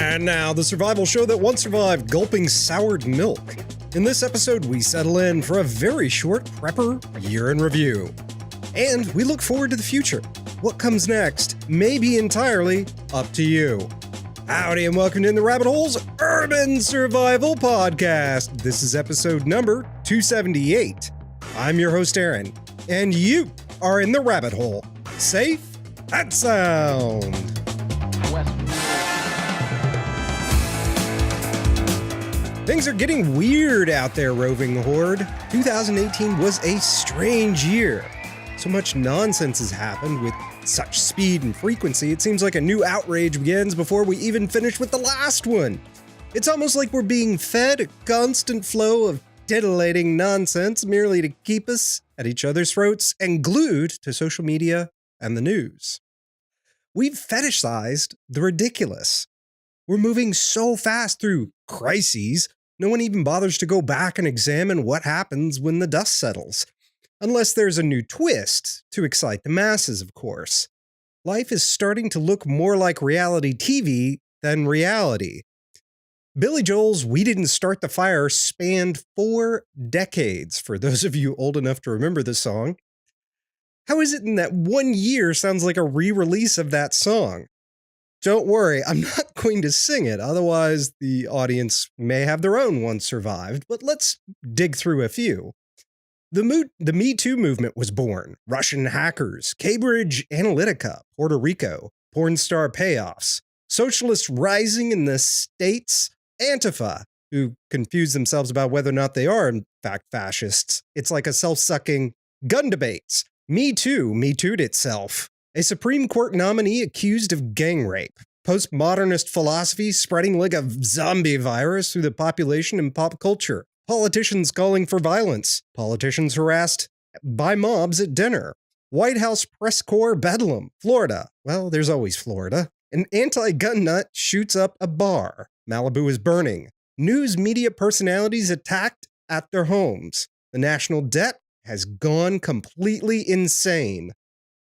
And now, the survival show that once survived gulping soured milk. In this episode, we settle in for a very short prepper year in review. And we look forward to the future. What comes next may be entirely up to you. Howdy and welcome to In the Rabbit Hole's Urban Survival Podcast. This is episode number 278. I'm your host, Aaron, and you are in the rabbit hole, safe and sound. Things are getting weird out there, roving horde. 2018 was a strange year. So much nonsense has happened with such speed and frequency, it seems like a new outrage begins before we even finish with the last one. It's almost like we're being fed a constant flow of titillating nonsense merely to keep us at each other's throats and glued to social media and the news. We've fetishized the ridiculous. We're moving so fast through crises, no one even bothers to go back and examine what happens when the dust settles. Unless there's a new twist to excite the masses, of course. Life is starting to look more like reality TV than reality. Billy Joel's We Didn't Start the Fire spanned 4 decades, for those of you old enough to remember the song. How is it in that 1 year sounds like a re-release of that song? Don't worry, I'm not going to sing it, otherwise the audience may have their own one survived, but let's dig through a few. The Me Too movement was born. Russian hackers, Cambridge Analytica, Puerto Rico, porn star payoffs, socialists rising in the States, Antifa, who confuse themselves about whether or not they are in fact fascists. It's like a self-sucking gun debates. Me Too'd itself. A Supreme Court nominee accused of gang rape. Postmodernist philosophy spreading like a zombie virus through the population and pop culture. Politicians calling for violence. Politicians harassed by mobs at dinner. White House press corps bedlam. Florida. Well, there's always Florida. An anti-gun nut shoots up a bar. Malibu is burning. News media personalities attacked at their homes. The national debt has gone completely insane.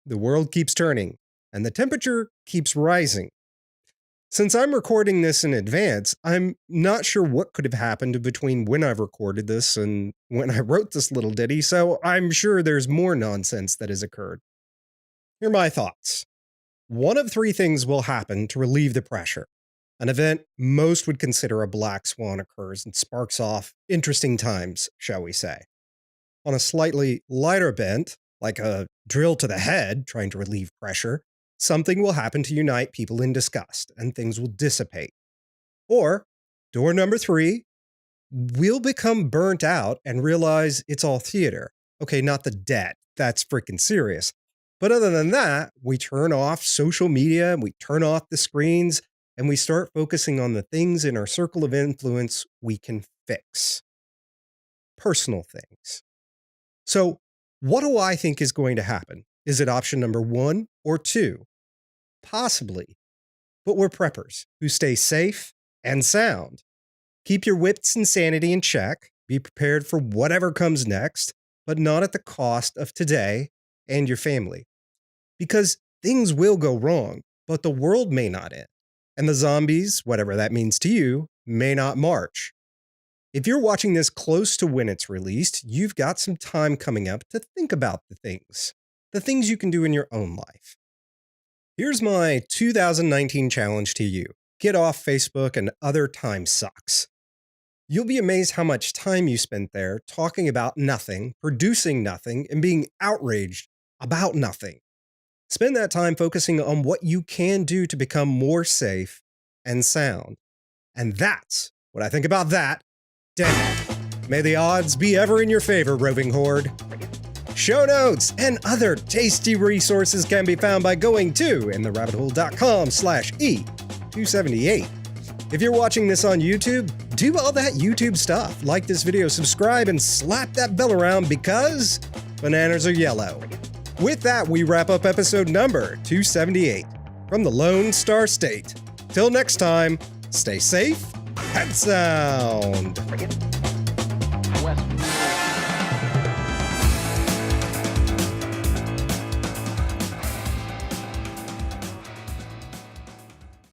The world keeps turning, and the temperature keeps rising. Since I'm recording this in advance, I'm not sure what could have happened between when I've recorded this and when I wrote this little ditty, so I'm sure there's more nonsense that has occurred. Here are my thoughts. One of 3 things will happen to relieve the pressure. An event most would consider a black swan occurs and sparks off interesting times, shall we say. On a slightly lighter bent, like a drill to the head trying to relieve pressure, something will happen to unite people in disgust, and things will dissipate. Or, door number 3, we'll become burnt out and realize it's all theater. Okay, not the debt. That's freaking serious. But other than that, we turn off social media, we turn off the screens, and we start focusing on the things in our circle of influence we can fix. Personal things. So, what do I think is going to happen? Is it option number 1 or 2? Possibly. But we're preppers who stay safe and sound. Keep your wits and sanity in check. Be prepared for whatever comes next, but not at the cost of today and your family. Because things will go wrong, but the world may not end. And the zombies, whatever that means to you, may not march. If you're watching this close to when it's released, you've got some time coming up to think about the things you can do in your own life. Here's my 2019 challenge to you. Get off Facebook and other time sucks. You'll be amazed how much time you spent there talking about nothing, producing nothing, and being outraged about nothing. Spend that time focusing on what you can do to become more safe and sound. And that's what I think about that. Damn it. May the odds be ever in your favor, roving horde. Show notes and other tasty resources can be found by going to intherabbithole.com/E278. If you're watching this on YouTube, do all that YouTube stuff. Like this video, subscribe, and slap that bell around because bananas are yellow. With that, we wrap up episode number 278 from the Lone Star State. Till next time, stay safe and sound.